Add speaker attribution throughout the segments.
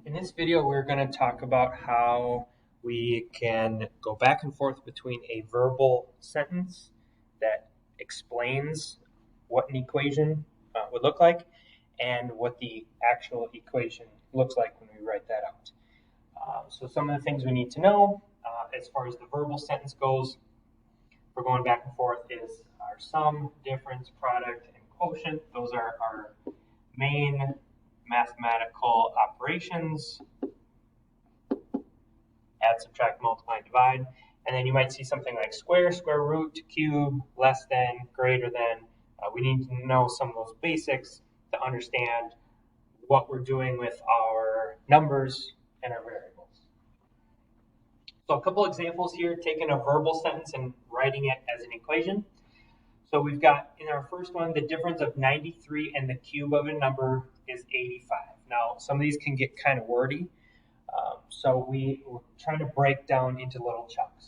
Speaker 1: In this video, we're going to talk about how we can go back and forth between a verbal sentence that explains what an equation would look like and what the actual equation looks like when we write that out. So some of the things we need to know as far as the verbal sentence goes, we're going back and forth is our sum, difference, product, and quotient. Those are our main mathematical operations: add, subtract, multiply, divide. And then you might see something like square, square root, cube, less than, greater than. We need to know some of those basics to understand what we're doing with our numbers and our variables. So a couple examples here, taking a verbal sentence and writing it as an equation. So we've got in our first one, the difference of 93 and the cube of a number is 85. Now, some of these can get kind of wordy, so we're trying to break down into little chunks.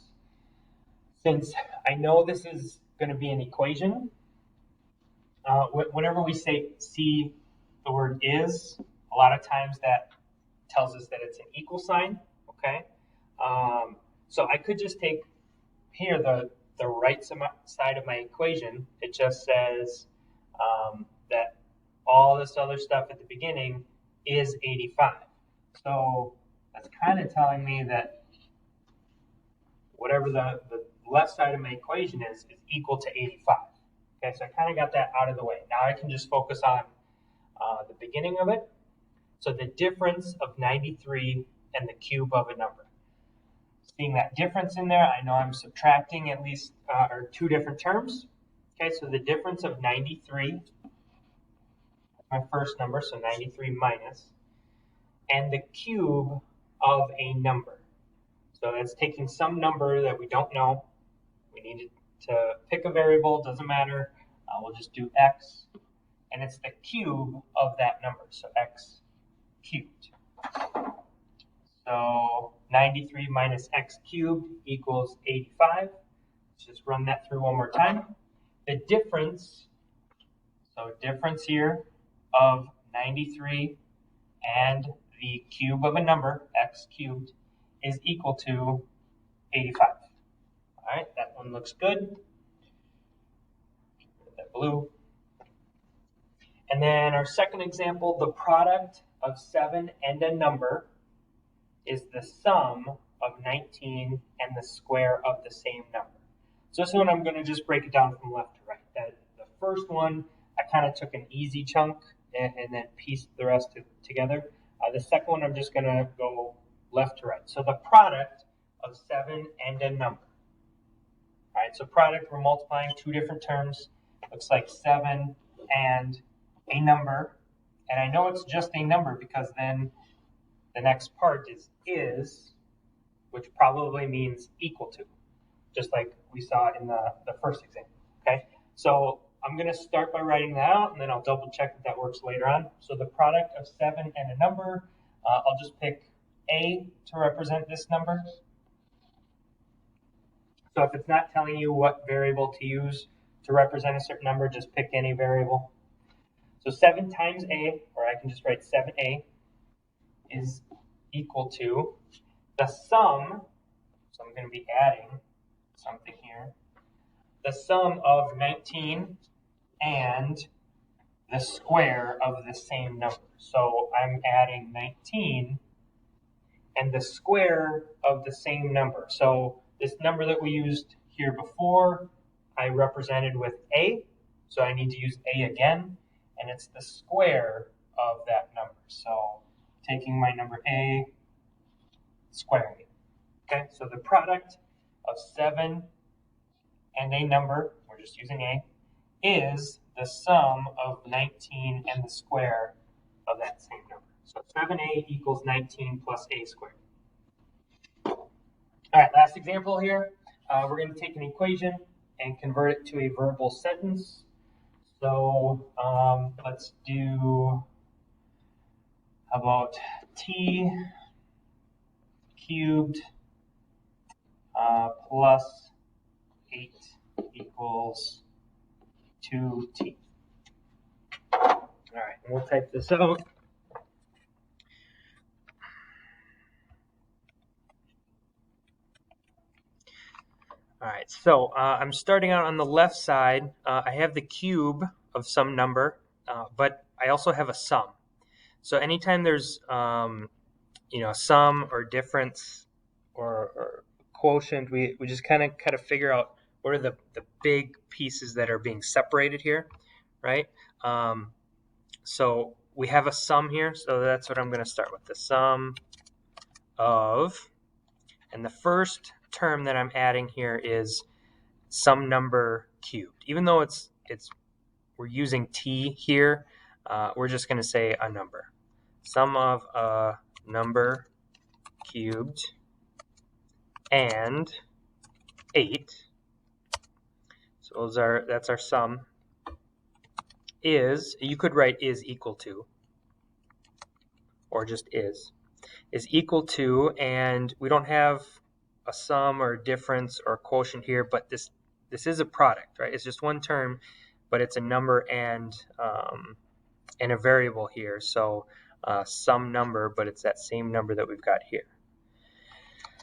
Speaker 1: Since I know this is going to be an equation, whenever we see the word is, a lot of times that tells us that it's an equal sign, okay? So I could just take here the right side of my equation. It just says that all this other stuff at the beginning is 85. So that's kind of telling me that whatever the left side of my equation is equal to 85. Okay, so I kind of got that out of the way. Now I can just focus on the beginning of it. So the difference of 93 and the cube of a number. Seeing that difference in there, I know I'm subtracting at least or two different terms. Okay, so the difference of 93, my first number, so 93 minus, and the cube of a number. So that's taking some number that we don't know. We need to pick a variable, doesn't matter. We'll just do x, and it's the cube of that number, so x cubed. So 93 minus x cubed equals 85. Let's just run that through one more time. The difference, so difference here of 93 and the cube of a number, x cubed, is equal to 85. All right, that one looks good. That blue. And then our second example, the product of 7 and a number is the sum of 19 and the square of the same number. So this one I'm going to just break it down from left to right. The first one, I kind of took an easy chunk and then pieced the rest together. The second one, I'm just going to go left to right. So the product of 7 and a number. All right, so product, we're multiplying two different terms. Looks like 7 and a number. And I know it's just a number because then the next part is, which probably means equal to, just like we saw in the first example, okay? So I'm going to start by writing that out, and then I'll double check that works later on. So the product of 7 and a number, I'll just pick A to represent this number. So if it's not telling you what variable to use to represent a certain number, just pick any variable. So 7 times A, or I can just write 7A, is equal to the sum, so I'm going to be adding something here, the sum of 19 and the square of the same number. So I'm adding 19 and the square of the same number. So this number that we used here before, I represented with A, so I need to use A again, and it's the square of that number. So taking my number A, squaring it. Okay, so the product of 7 and a number, we're just using A, is the sum of 19 and the square of that same number. So 7A equals 19 plus A squared. All right, last example here. We're going to take an equation and convert it to a verbal sentence. So let's do, how about t cubed plus 8 equals 2t. All right, we'll type this out. All right, so I'm starting out on the left side. I have the cube of some number, but I also have a sum. So anytime there's a sum or difference or quotient, we just kind of figure out what are the big pieces that are being separated here, right? So we have a sum here, so that's what I'm going to start with, the sum of, and the first term that I'm adding here is some number cubed. Even though we're using t here, we're just going to say a number. Sum of a number cubed and 8. So that's our sum. You could write is equal to, or just is equal to, and we don't have a sum or difference or quotient here, but this is a product, right? It's just one term, but it's a number and a variable here. So some number, but it's that same number that we've got here.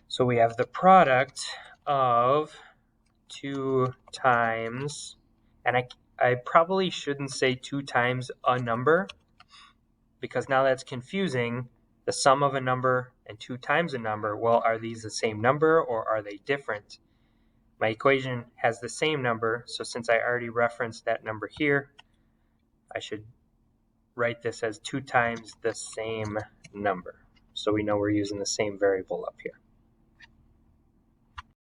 Speaker 1: So we have the product of 2 times, and I probably shouldn't say 2 times a number, because now that's confusing. The sum of a number and 2 times a number, well, are these the same number or are they different? My equation has the same number, so since I already referenced that number here, I should write this as 2 times the same number. So we know we're using the same variable up here.